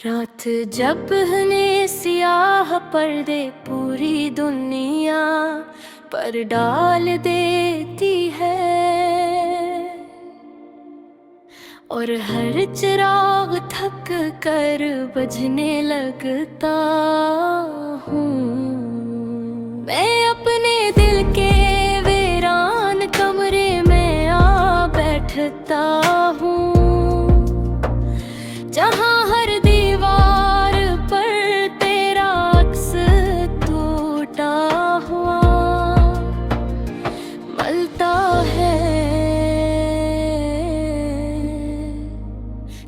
रात जब बहने सियाह पर्दे पूरी दुनिया पर डाल देती है, और हर चिराग थक कर बुझने लगता हूँ। मैं अपने दिल के वीरान कमरे में आ बैठता हूँ, जहाँ हर दीवार पर तेरा अक्स टूटा हुआ मलता है।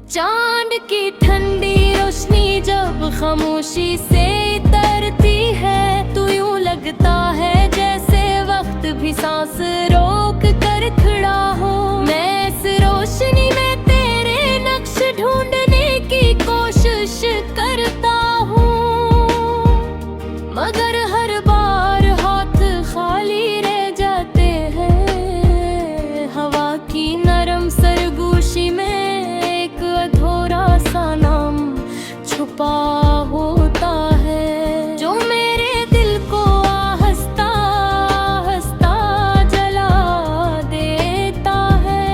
चांद की ठंडी रोशनी जब खामोशी से तरती है, तो यूं लगता है जैसे वक्त भी सांस रोक कर खड़ा हो। मैं इस रोशनी में तेरे नक्श ढूंढने की कोशिश करता हूँ, मगर हर बार हाथ खाली रह जाते हैं। हवा की नरम सरगोशी में एक अधूरा सा नाम छुपा होता है, जो मेरे दिल को आहिस्ता आहिस्ता जला देता है।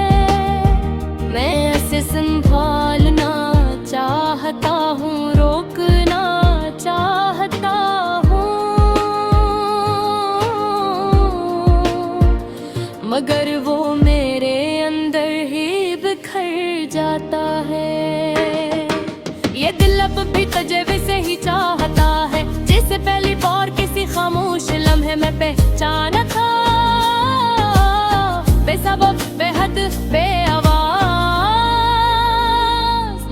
मैं ऐसे संभालना चाहता हूँ, रोकना चाहता हूँ, मगर वो मेरे अंदर ही बिखर जाता है। ये दिल अब भी तुझे वैसे ही चाहता है, जैसे पहली बार किसी खामोश लम्हे में पहचाना था। बेसबब बेहद बेआवाज,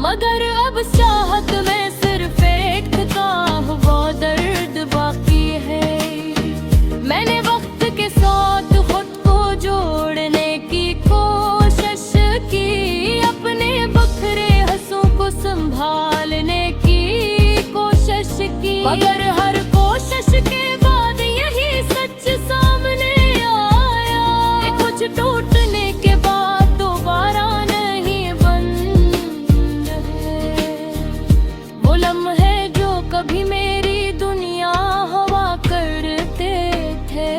मगर अब चाहत में सिर्फ एक थका हुआ दर्द बाकी है। मैंने वक्त के साथ खुद को जोड़ने की कोशिश की, अपने बखरे हंसों को संभालने की कोशिश की, मगर हर कोशिश के बाद यही सच सामने आया कि कुछ टूटने के बाद दोबारा नहीं बंद है। वो लम्हे जो कभी मेरी दुनिया हुआ करते थे,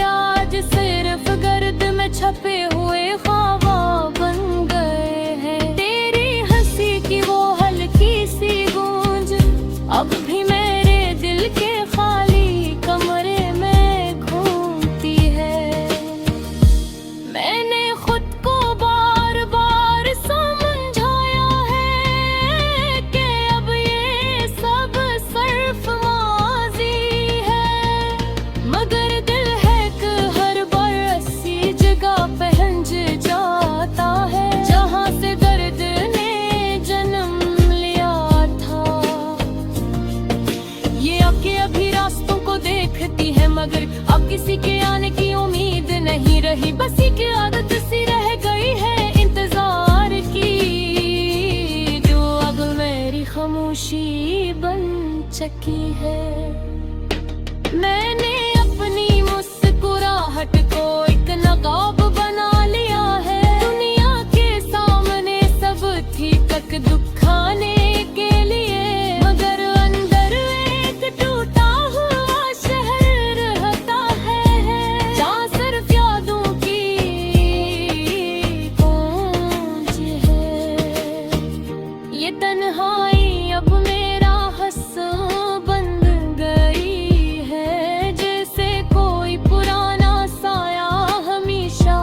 आज सिर्फ गर्द में छपे हुए ख्वाब बन गए हैं। तेरी हंसी की वो हल्की सी गूंज अब भी मेरे दिल के खाली कमरे में घूमती है। मैंने खुद को बार बार समझाया है कि अब ये सब सिर्फ माजी है, मगर दिल है कि हर बार ऐसी जगह पहुंच जाता है जहाँ से दर्द ने जन्म लिया था। ये आंखें अभी रास्तों को देखती है, मगर अब किसी के आने की उम्मीद नहीं रही। बस एक आदत सी रह गई है इंतजार की, जो अब मेरी खामोशी बन चुकी है। मैंने अपनी मुस्कुराहट को एक नकाब बना लिया है, दुनिया के सामने सब थी तक दुखाने के लिए, मगर अंदर एक टूटा हुआ शहर रहता है, जहाँ सिर्फ यादों की गूंज है। ये तन्हाई अब मेरा हंसना बन गई है, जैसे कोई पुराना साया हमेशा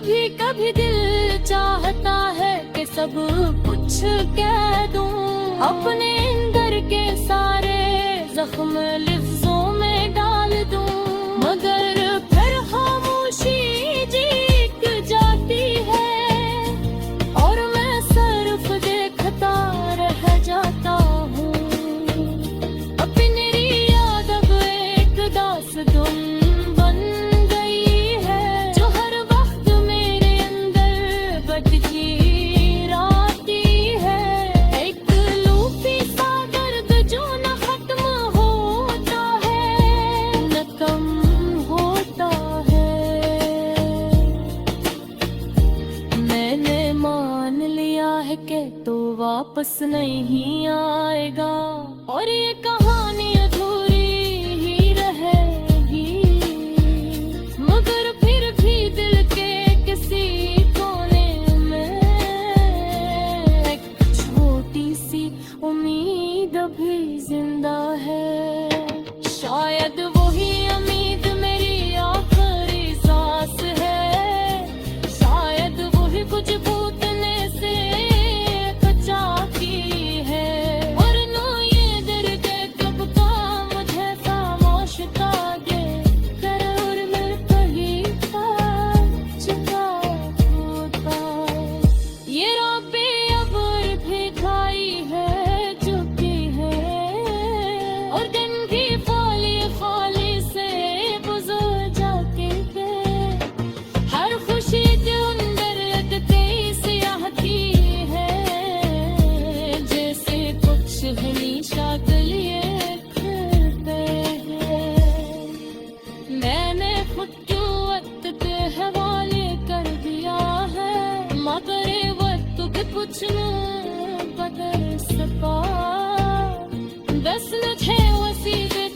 कभी कभी दिल चाहता है कि सब कुछ कह दूं, अपने अंदर के सारे जख्म लफ्जों में डाल दूं, मगर फिर खामोशी जीत जाती है और मैं सिर्फ देखता रह जाता हूँ। अपनी याद अब एक दास्तान बन गई है, जो हर वक्त मेरे अंदर बटकी राती है। एक लूपी सा दर्द जो न खत्म होता है, न कम होता है। मैंने मान लिया है कि तो वापस नहीं आएगा और ये कहानी अधूरी ही रहेगी, मगर फिर भी दिल के किसी कोने में एक छोटी सी उम्मीद अभी जिंदा है। शायद वही उम्मीद मेरी आखिरी सांस है, शायद वही कुछ भूतने से बचाती है, वरना ये दर्द कब का मुझे खामोश कागे जरूर मिल कहीं था चुका होता। ये राबे अबर भी खाई है चुकी है और दिन भी खाली खाली से गुजर जाती है। हर खुशी के अंदर अटके सियाहती है, जैसे कुछ हमेशा गलिए फिरते हैं। मैंने खुद को वक्त के हवाले कर दिया है, मगर वक्त के कुछ न बदल सका। बस न थे वसीले